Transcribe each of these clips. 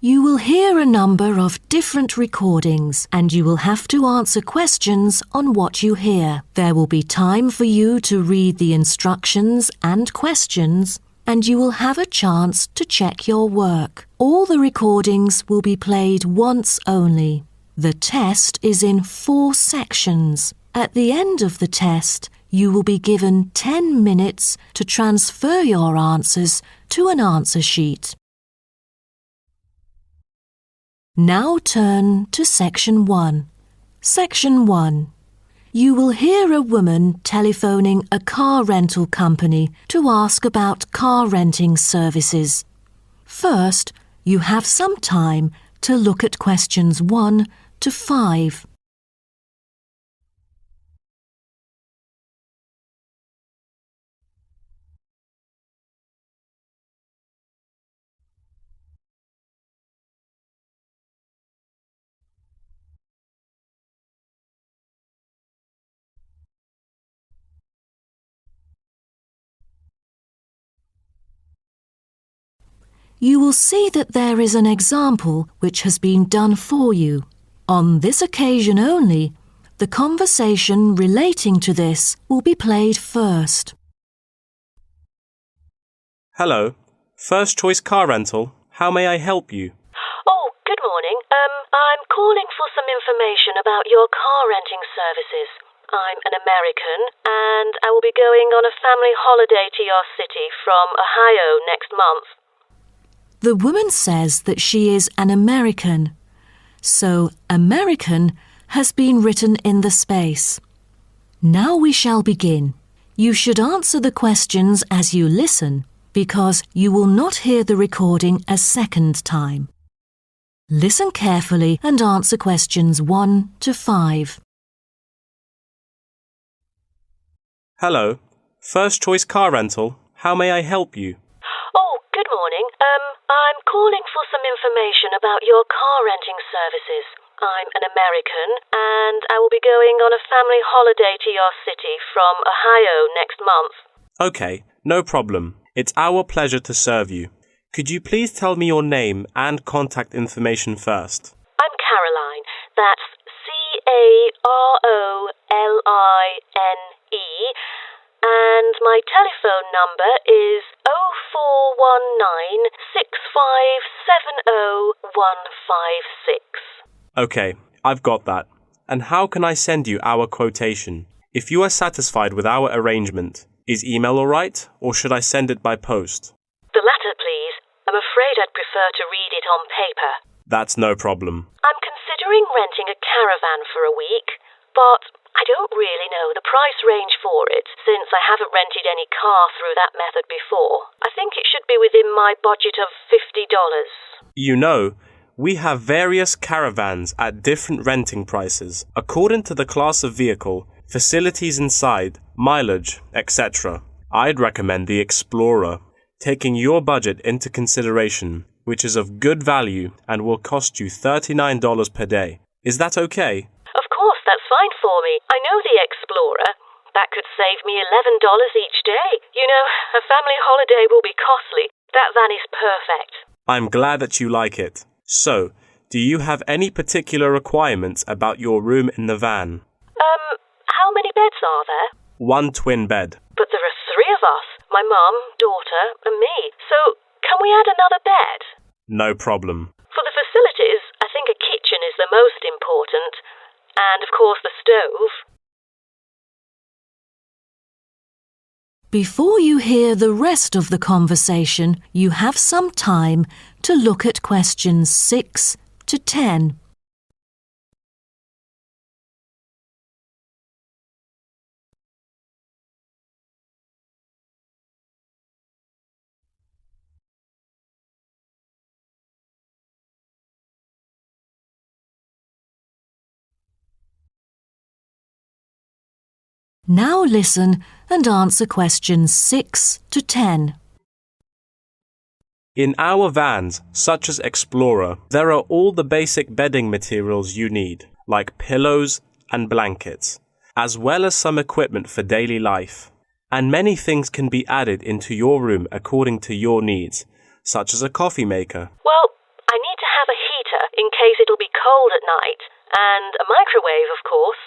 You will hear a number of different recordings and you will have to answer questions on what you hear. There will be time for you to read the instructions and questions, and you will have a chance to check your work. All the recordings will be played once only. The test is in 4 sections. At the end of the test, you will be given 10 minutes to transfer your answers to an answer sheet. Now turn to Section 1. Section 1. You will hear a woman telephoning a car rental company to ask about car renting services. First, you have some time to look at questions 1 to 5. You will see that there is an example which has been done for you. On this occasion only, the conversation relating to this will be played first. Hello, First Choice Car Rental. How may I help you? Oh, good morning. I'm calling for some information about your car renting services. I'm an American and I will be going on a family holiday to your city from Ohio next month. The woman says that she is an American, so American has been written in the space. Now we shall begin. You should answer the questions as you listen, because you will not hear the recording a second time. Listen carefully and answer questions 1 to 5. Hello, First Choice Car Rental. How may I help you? Oh, good morning. I'm calling for some information about your car renting services. I'm an American and I will be going on a family holiday to your city from Ohio next month. Okay, no problem. It's our pleasure to serve you. Could you please tell me your name and contact information first? I'm Caroline. That's Caroline. And my telephone number is 0419 6570 156. Okay, I've got that. And how can I send you our quotation? If you are satisfied with our arrangement, is email all right, or should I send it by post? The latter, please. I'm afraid I'd prefer to read it on paper. That's no problem. I'm considering renting a caravan for a week, but I don't really know the price range for it, since I haven't rented any car through that method before. I think it should be within my budget of $50. You know, we have various caravans at different renting prices, according to the class of vehicle, facilities inside, mileage, etc. I'd recommend the Explorer, taking your budget into consideration, which is of good value and will cost you $39 per day. Is that okay? Of course, that's fine for me. I know the Explorer. That could save me $11 each day. You know, a family holiday will be costly. That van is perfect. I'm glad that you like it. So, do you have any particular requirements about your room in the van? How many beds are there? 1 twin bed. But there are 3 of us. My mum, daughter, and me. So, can we add another bed? No problem. For the facilities, I think a kitchen is the most important. And, of course, the stove. Before you hear the rest of the conversation, you have some time to look at questions 6 to 10. Now listen and answer questions 6 to 10. In our vans, such as Explorer, there are all the basic bedding materials you need, like pillows and blankets, as well as some equipment for daily life. And many things can be added into your room according to your needs, such as a coffee maker. Well, I need to night. And a microwave, of course.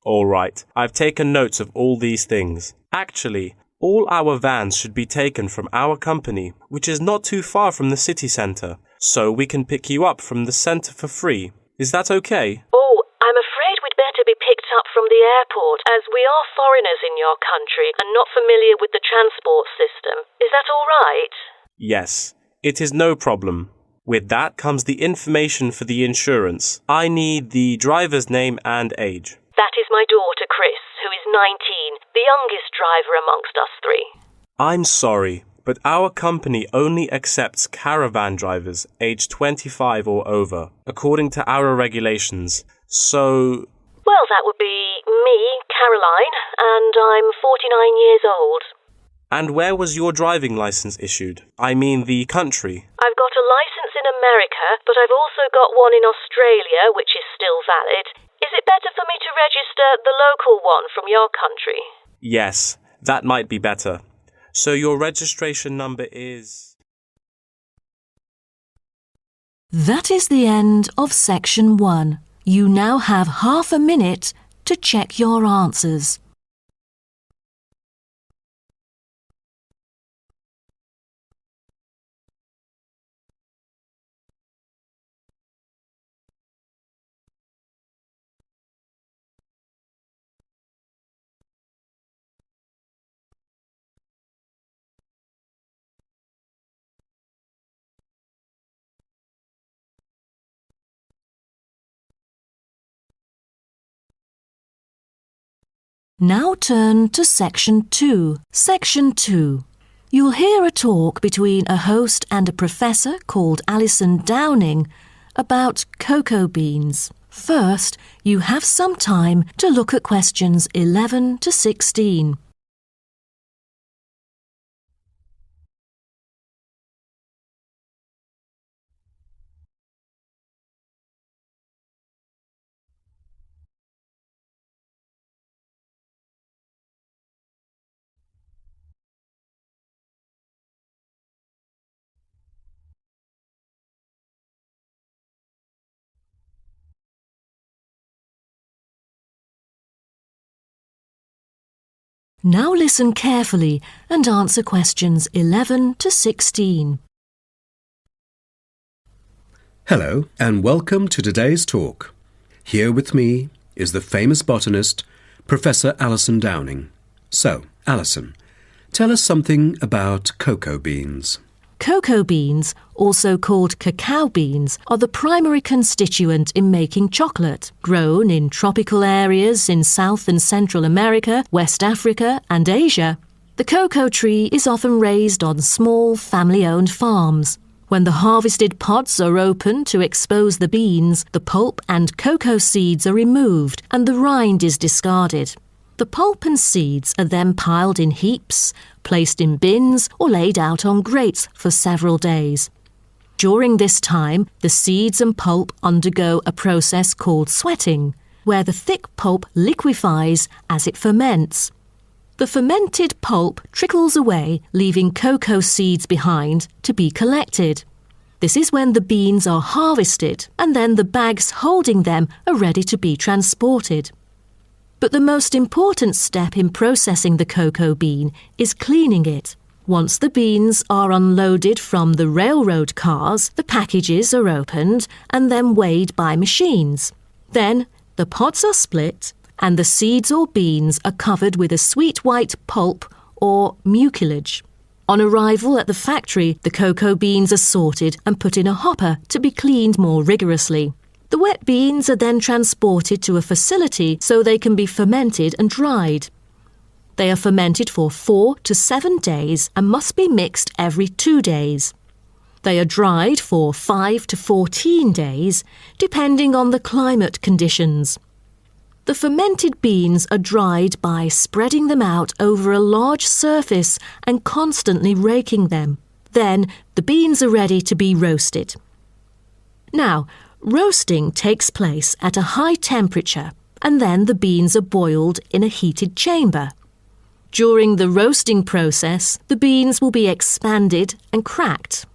All right, I've taken notes of all these things. Actually, all our vans should be taken from our company, which is not too far from the city centre, so we can pick you up from the centre for free. Is that okay? Oh, I'm afraid we'd better be picked up from the airport, as we are foreigners in your country and not familiar with the transport system. Is that all right? Yes, it is no problem. With that comes the information for the insurance. I need the driver's name and age. That is my daughter, Chris, who is 19, the youngest driver amongst us three. I'm sorry, but our company only accepts caravan drivers aged 25 or over, according to our regulations. So... Well, that would be me, Caroline, and I'm 49 years old. And where was your driving license issued? I mean the country. I've got a license in America, but I've also got one in Australia, which is still valid. Is it better for me to register the local one from your country? Yes, that might be better. So your registration number is... That is the end of section 1. You now have half a minute to check your answers. Now turn to Section 2. Section 2. You'll hear a talk between a host and a professor called Alison Downing about cocoa beans. First, you have some time to look at questions 11 to 16. Now listen carefully and answer questions 11 to 16. Hello and welcome to today's talk. Here with me is the famous botanist, Professor Alison Downing. So, Alison, tell us something about cocoa beans. Cocoa beans, also called cacao beans, are the primary constituent in making chocolate. Grown in tropical areas in South and Central America, West Africa and Asia, the cocoa tree is often raised on small family-owned farms. When the harvested pods are opened to expose the beans, the pulp and cocoa seeds are removed and the rind is discarded. The pulp and seeds are then piled in heaps, placed in bins or laid out on grates for several days. During this time, the seeds and pulp undergo a process called sweating, where the thick pulp liquefies as it ferments. The fermented pulp trickles away, leaving cocoa seeds behind to be collected. This is when the beans are harvested, and then the bags holding them are ready to be transported. But the most important step in processing the cocoa bean is cleaning it. Once the beans are unloaded from the railroad cars, the packages are opened and then weighed by machines. Then the pods are split and the seeds or beans are covered with a sweet white pulp or mucilage. On arrival at the factory, the cocoa beans are sorted and put in a hopper to be cleaned more rigorously. The wet beans are then transported to a facility so they can be fermented and dried. They are fermented for 4 to 7 days and must be mixed every 2 days. They are dried for 5 to 14 days, depending on the climate conditions. The fermented beans are dried by spreading them out over a large surface and constantly raking them. Then the beans are ready to be roasted. Now, roasting takes place at a high temperature and then the beans are boiled in a heated chamber. During the roasting process, the beans will be expanded and cracked.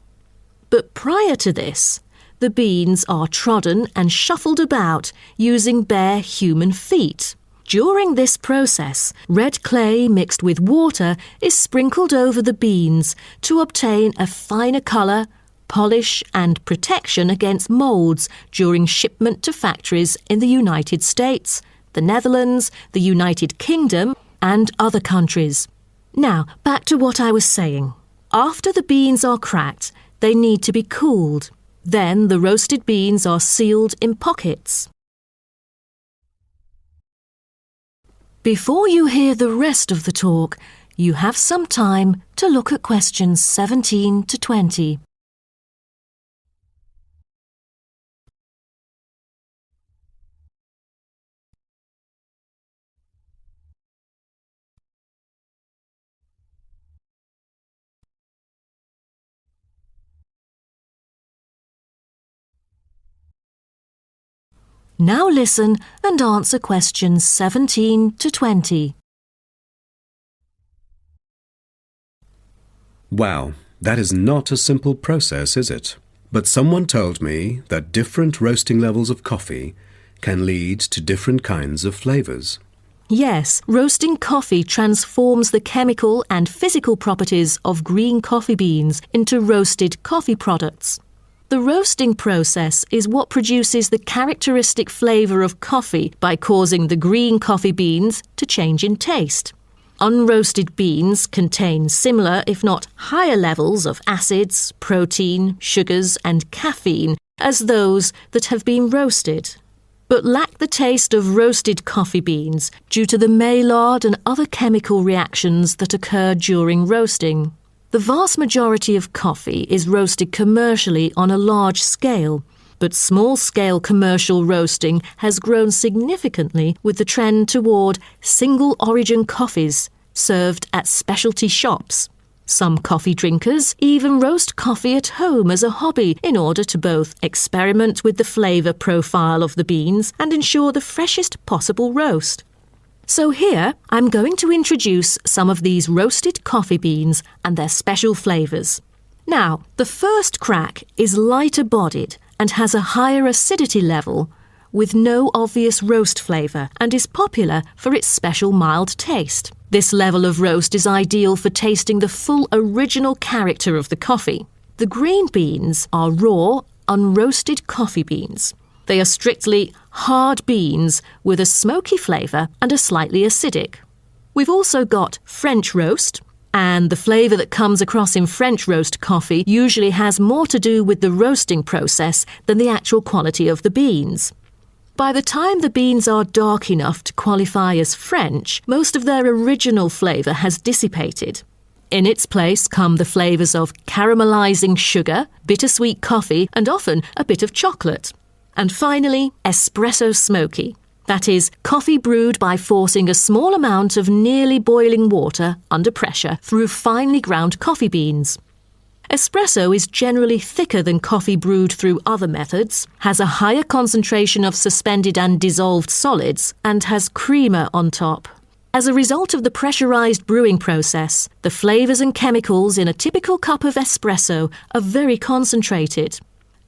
But prior to this, The beans are trodden and shuffled about using bare human feet. During this process, red clay mixed with water is sprinkled over the beans to obtain a finer colour, polish and protection against moulds during shipment to factories in the United States, the Netherlands, the United Kingdom and other countries. Now, back to what I was saying. After the beans are cracked, they need to be cooled. Then the roasted beans are sealed in pockets. Before you hear the rest of the talk, you have some time to look at questions 17 to 20. Now listen and answer questions 17 to 20. Wow, that is not a simple process, is it? But someone told me that different roasting levels of coffee can lead to different kinds of flavours. Yes, roasting coffee transforms the chemical and physical properties of green coffee beans into roasted coffee products. The roasting process is what produces the characteristic flavour of coffee by causing the green coffee beans to change in taste. Unroasted beans contain similar, if not higher levels of acids, protein, sugars and caffeine as those that have been roasted, but lack the taste of roasted coffee beans due to the Maillard and other chemical reactions that occur during roasting. The vast majority of coffee is roasted commercially on a large scale, but small-scale commercial roasting has grown significantly with the trend toward single-origin coffees served at specialty shops. Some coffee drinkers even roast coffee at home as a hobby in order to both experiment with the flavour profile of the beans and ensure the freshest possible roast. So here, I'm going to introduce some of these roasted coffee beans and their special flavours. Now, the first crack is lighter bodied and has a higher acidity level with no obvious roast flavour and is popular for its special mild taste. This level of roast is ideal for tasting the full original character of the coffee. The green beans are raw, unroasted coffee beans. They are strictly hard beans with a smoky flavour and are slightly acidic. We've also got French roast, and the flavour that comes across in French roast coffee usually has more to do with the roasting process than the actual quality of the beans. By the time the beans are dark enough to qualify as French, most of their original flavour has dissipated. In its place come the flavours of caramelising sugar, bittersweet coffee, and often a bit of chocolate. And finally, espresso smoky. That is, coffee brewed by forcing a small amount of nearly boiling water under pressure through finely ground coffee beans. Espresso is generally thicker than coffee brewed through other methods, has a higher concentration of suspended and dissolved solids, and has creamer on top. As a result of the pressurised brewing process, the flavours and chemicals in a typical cup of espresso are very concentrated.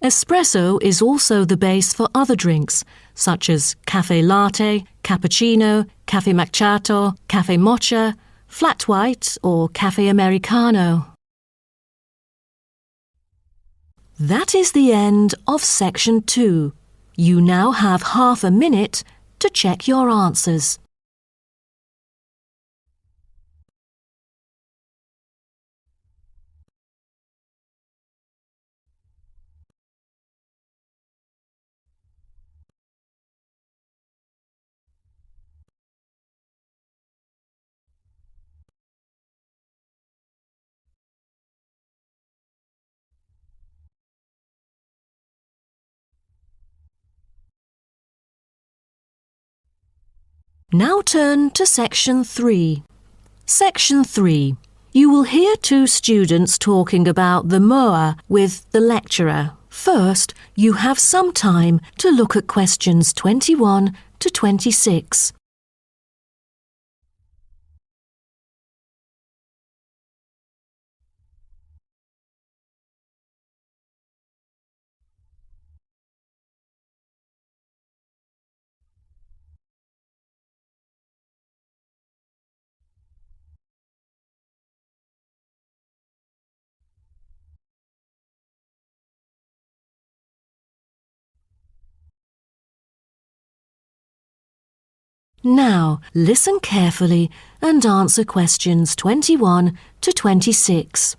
Espresso is also the base for other drinks, such as cafe latte, cappuccino, cafe macchiato, cafe mocha, flat white or cafe americano. That is the end of section 2. You now have half a minute to check your answers. Now turn to section 3. Section 3. You will hear two students talking about the moa with the lecturer. First, you have some time to look at questions 21 to 26. Now, listen carefully and answer questions 21 to 26.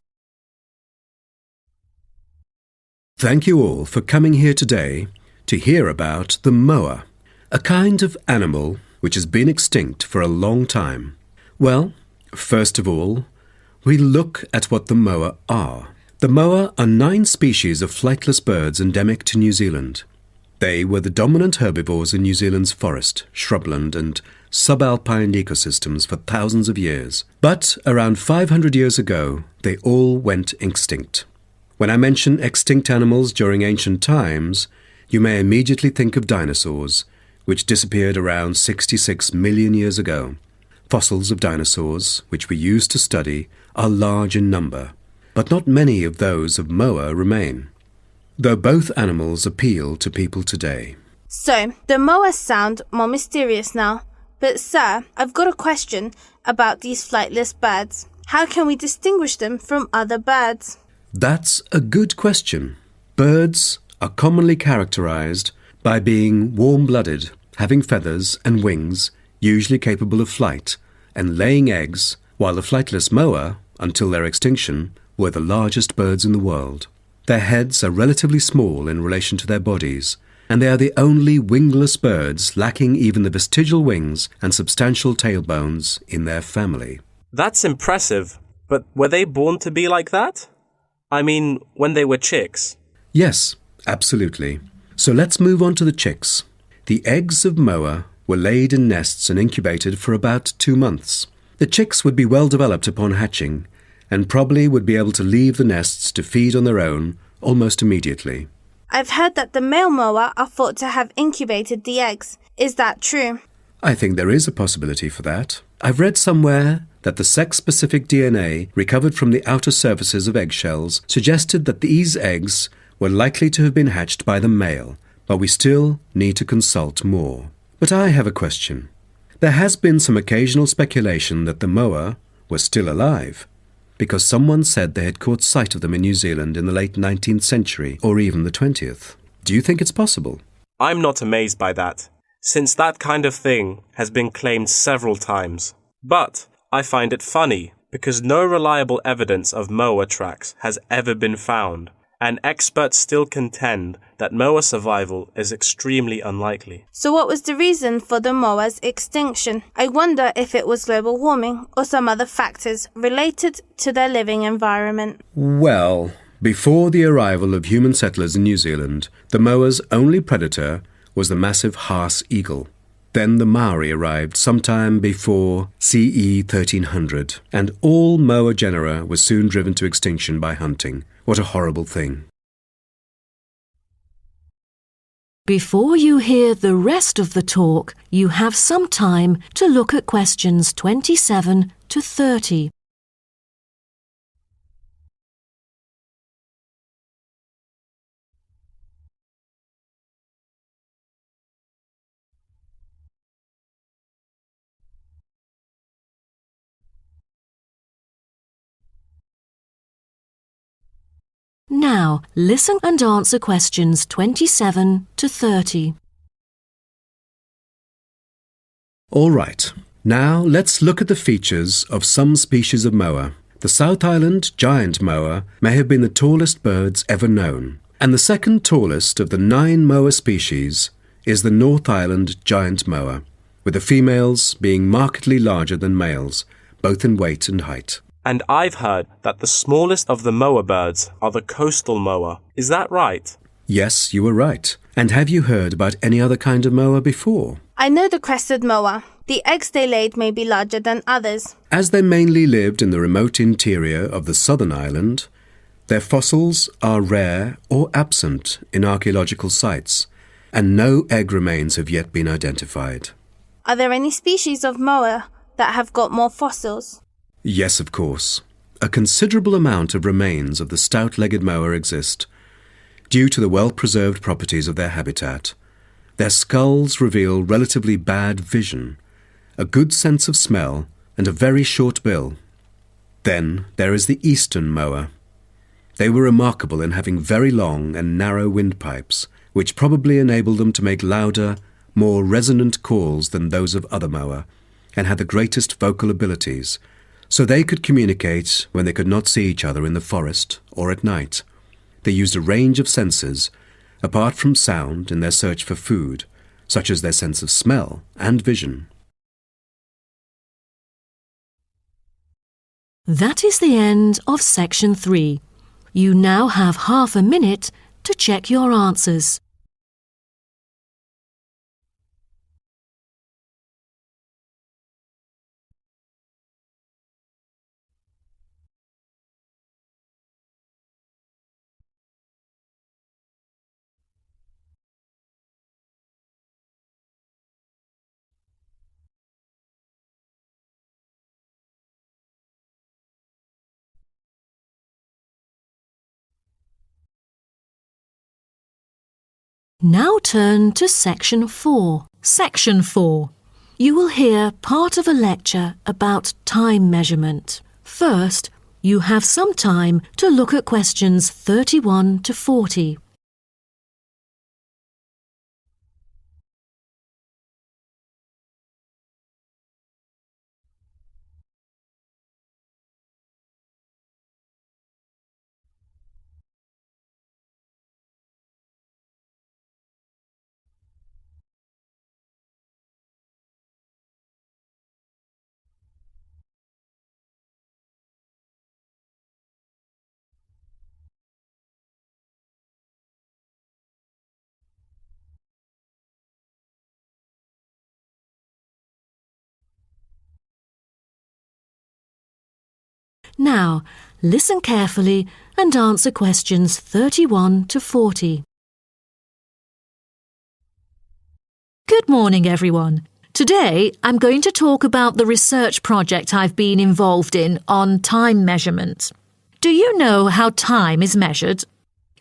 Thank you all for coming here today to hear about the moa, a kind of animal which has been extinct for a long time. Well, first of all, we look at what the moa are. The moa are 9 species of flightless birds endemic to New Zealand. They were the dominant herbivores in New Zealand's forest, shrubland and subalpine ecosystems for thousands of years. But around 500 years ago, they all went extinct. When I mention extinct animals during ancient times, you may immediately think of dinosaurs, which disappeared around 66 million years ago. Fossils of dinosaurs, which we use to study, are large in number, but not many of those of moa remain, though both animals appeal to people today. So, the moas sound more mysterious now. But sir, I've got a question about these flightless birds. How can we distinguish them from other birds? That's a good question. Birds are commonly characterized by being warm-blooded, having feathers and wings, usually capable of flight, and laying eggs, while the flightless moa, until their extinction, were the largest birds in the world. Their heads are relatively small in relation to their bodies, and they are the only wingless birds lacking even the vestigial wings and substantial tailbones in their family. That's impressive, but were they born to be like that? I mean, when they were chicks. Yes, absolutely. So let's move on to the chicks. The eggs of moa were laid in nests and incubated for about 2 months. The chicks would be well developed upon hatching, and probably would be able to leave the nests to feed on their own almost immediately. I've heard that the male moa are thought to have incubated the eggs. Is that true? I think there is a possibility for that. I've read somewhere that the sex-specific DNA recovered from the outer surfaces of eggshells suggested that these eggs were likely to have been hatched by the male, but we still need to consult more. But I have a question. There has been some occasional speculation that the moa were still alive, because someone said they had caught sight of them in New Zealand in the late 19th century or even the 20th. Do you think it's possible? I'm not amazed by that, since that kind of thing has been claimed several times. But I find it funny because no reliable evidence of moa tracks has ever been found, and experts still contend that moa survival is extremely unlikely. So what was the reason for the moa's extinction? I wonder if it was global warming or some other factors related to their living environment. Well, before the arrival of human settlers in New Zealand, the moa's only predator was the massive Haas eagle. Then the Maori arrived sometime before CE 1300, and all moa genera were soon driven to extinction by hunting. What a horrible thing. Before you hear the rest of the talk, you have some time to look at questions 27 to 30. Now, listen and answer questions 27 to 30. All right. Now let's look at the features of some species of moa. The South Island giant moa may have been the tallest birds ever known, and the second tallest of the 9 moa species is the North Island giant moa, with the females being markedly larger than males, both in weight and height. And I've heard that the smallest of the moa birds are the coastal moa. Is that right? Yes, you were right. And have you heard about any other kind of moa before? I know the crested moa. The eggs they laid may be larger than others. As they mainly lived in the remote interior of the southern island, their fossils are rare or absent in archaeological sites, and no egg remains have yet been identified. Are there any species of moa that have got more fossils? Yes, of course. A considerable amount of remains of the stout-legged moa exist, due to the well-preserved properties of their habitat. Their skulls reveal relatively bad vision, a good sense of smell, and a very short bill. Then there is the eastern moa. They were remarkable in having very long and narrow windpipes, which probably enabled them to make louder, more resonant calls than those of other moa, and had the greatest vocal abilities, so they could communicate when they could not see each other in the forest or at night. They used a range of senses, apart from sound, in their search for food, such as their sense of smell and vision. That is the end of section 3. You now have half a minute to check your answers. Now turn to section 4. Section 4. You will hear part of a lecture about time measurement. First, you have some time to look at questions 31 to 40. Now, listen carefully and answer questions 31 to 40. Good morning, everyone. Today, I'm going to talk about the research project I've been involved in on time measurement. Do you know how time is measured?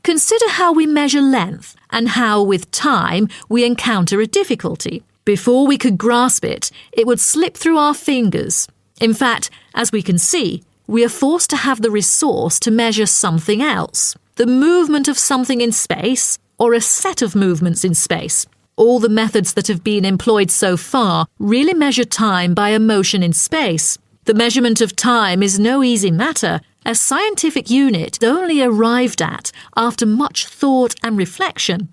Consider how we measure length and how, with time, we encounter a difficulty. Before we could grasp it, it would slip through our fingers. In fact, as we can see, we are forced to have the resource to measure something else, the movement of something in space or a set of movements in space. All the methods that have been employed so far really measure time by a motion in space. The measurement of time is no easy matter, a scientific unit only arrived at after much thought and reflection.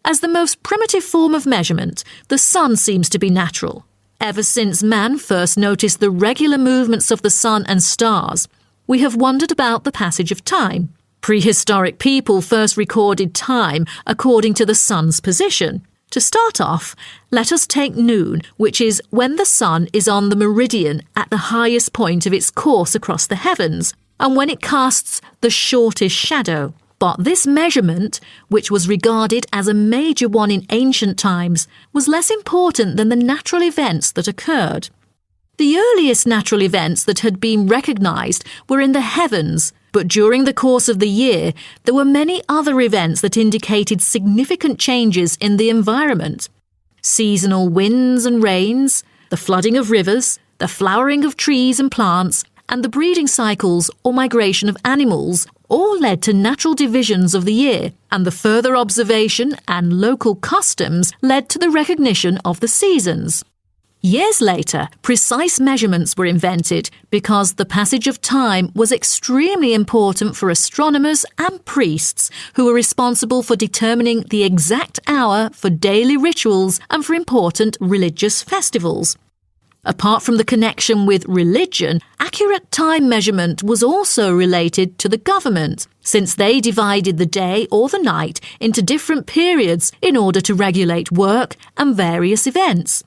As the most primitive form of measurement, the sun seems to be natural. Ever since man first noticed the regular movements of the sun and stars, we have wondered about the passage of time. Prehistoric people first recorded time according to the sun's position. To start off, let us take noon, which is when the sun is on the meridian at the highest point of its course across the heavens, and when it casts the shortest shadow. But this measurement, which was regarded as a major one in ancient times, was less important than the natural events that occurred. The earliest natural events that had been recognised were in the heavens, but during the course of the year, there were many other events that indicated significant changes in the environment. Seasonal winds and rains, the flooding of rivers, the flowering of trees and plants, and the breeding cycles or migration of animals all led to natural divisions of the year, and the further observation and local customs led to the recognition of the seasons. Years later, precise measurements were invented because the passage of time was extremely important for astronomers and priests who were responsible for determining the exact hour for daily rituals and for important religious festivals. Apart from the connection with religion, accurate time measurement was also related to the government, since they divided the day or the night into different periods in order to regulate work and various events.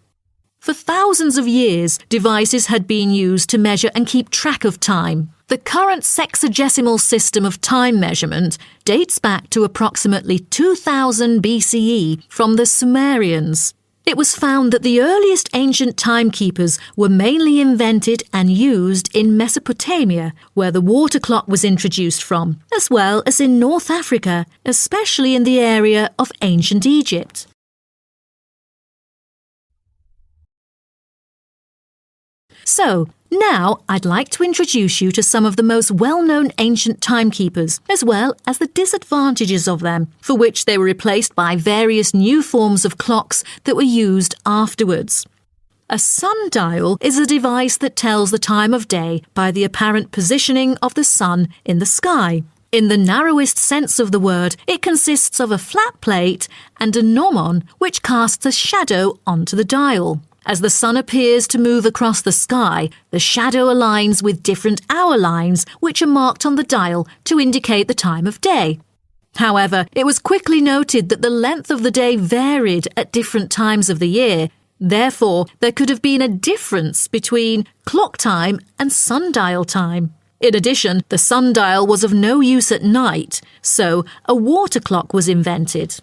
For thousands of years, devices had been used to measure and keep track of time. The current sexagesimal system of time measurement dates back to approximately 2000 BCE from the Sumerians. It was found that the earliest ancient timekeepers were mainly invented and used in Mesopotamia, where the water clock was introduced from, as well as in North Africa, especially in the area of ancient Egypt. So, now I'd like to introduce you to some of the most well-known ancient timekeepers, as well as the disadvantages of them, for which they were replaced by various new forms of clocks that were used afterwards. A sundial is a device that tells the time of day by the apparent positioning of the sun in the sky. In the narrowest sense of the word, it consists of a flat plate and a gnomon which casts a shadow onto the dial. As the sun appears to move across the sky, the shadow aligns with different hour lines which are marked on the dial to indicate the time of day. However, it was quickly noted that the length of the day varied at different times of the year. Therefore, there could have been a difference between clock time and sundial time. In addition, the sundial was of no use at night, so a water clock was invented.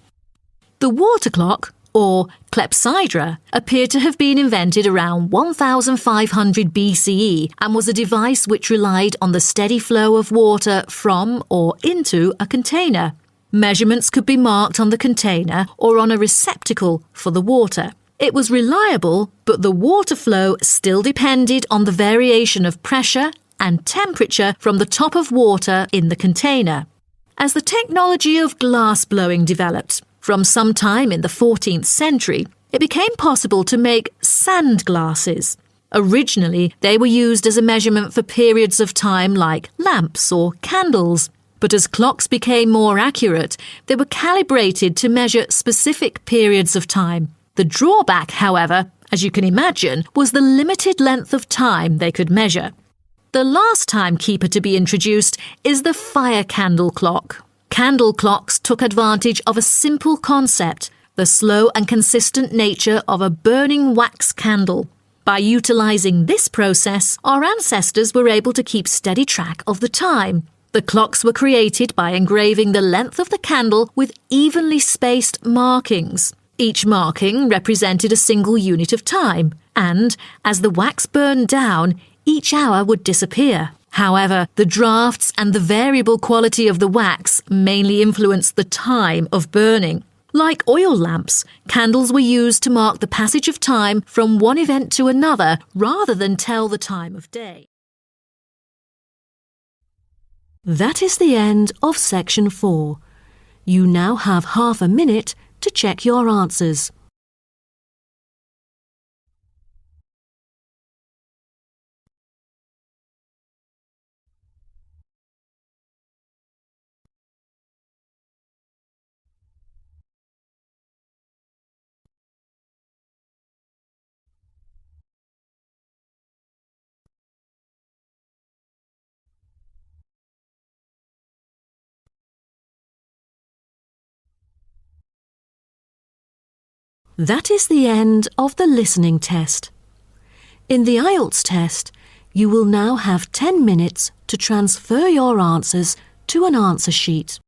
The water clock, or clepsydra, appeared to have been invented around 1500 BCE and was a device which relied on the steady flow of water from or into a container. Measurements could be marked on the container or on a receptacle for the water. It was reliable, but the water flow still depended on the variation of pressure and temperature from the top of water in the container. As the technology of glass blowing developed, from some time in the 14th century, it became possible to make sand glasses. Originally, they were used as a measurement for periods of time like lamps or candles. But as clocks became more accurate, they were calibrated to measure specific periods of time. The drawback, however, as you can imagine, was the limited length of time they could measure. The last timekeeper to be introduced is the fire candle clock. Candle clocks took advantage of a simple concept, the slow and consistent nature of a burning wax candle. By utilising this process, our ancestors were able to keep steady track of the time. The clocks were created by engraving the length of the candle with evenly spaced markings. Each marking represented a single unit of time, and as the wax burned down, each hour would disappear. However, the drafts and the variable quality of the wax mainly influenced the time of burning. Like oil lamps, candles were used to mark the passage of time from one event to another rather than tell the time of day. That is the end of section 4. You now have half a minute to check your answers. That is the end of the listening test. In the IELTS test, you will now have 10 minutes to transfer your answers to an answer sheet.